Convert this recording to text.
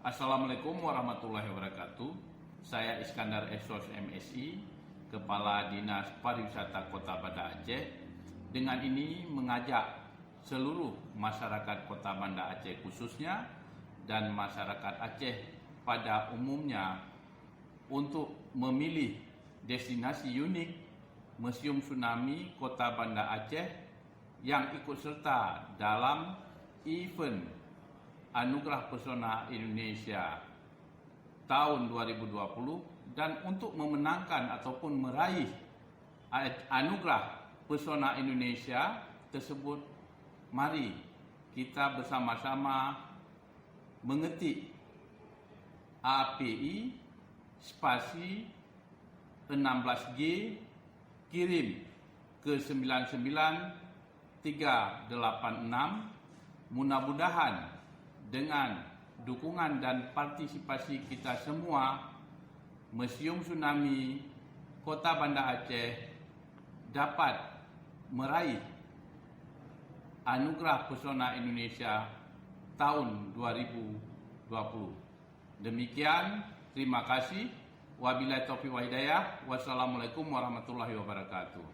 Assalamualaikum warahmatullahi wabarakatuh. Saya Iskandar Esos MSI, Kepala Dinas Pariwisata Kota Banda Aceh. Dengan ini mengajak seluruh masyarakat Kota Banda Aceh khususnya dan masyarakat Aceh pada umumnya untuk memilih destinasi unik Museum Tsunami Kota Banda Aceh yang ikut serta dalam event Anugerah Pesona Indonesia tahun 2020 dan untuk memenangkan ataupun meraih Anugerah Pesona Indonesia tersebut, mari kita bersama-sama mengetik API spasi 16G kirim ke 99386. Mudah-mudahan dengan dukungan dan partisipasi kita semua, Museum Tsunami Kota Banda Aceh dapat meraih Anugerah Pesona Indonesia tahun 2020. Demikian, terima kasih. Wabillahi taufiq wal hidayah. Wassalamualaikum warahmatullahi wabarakatuh.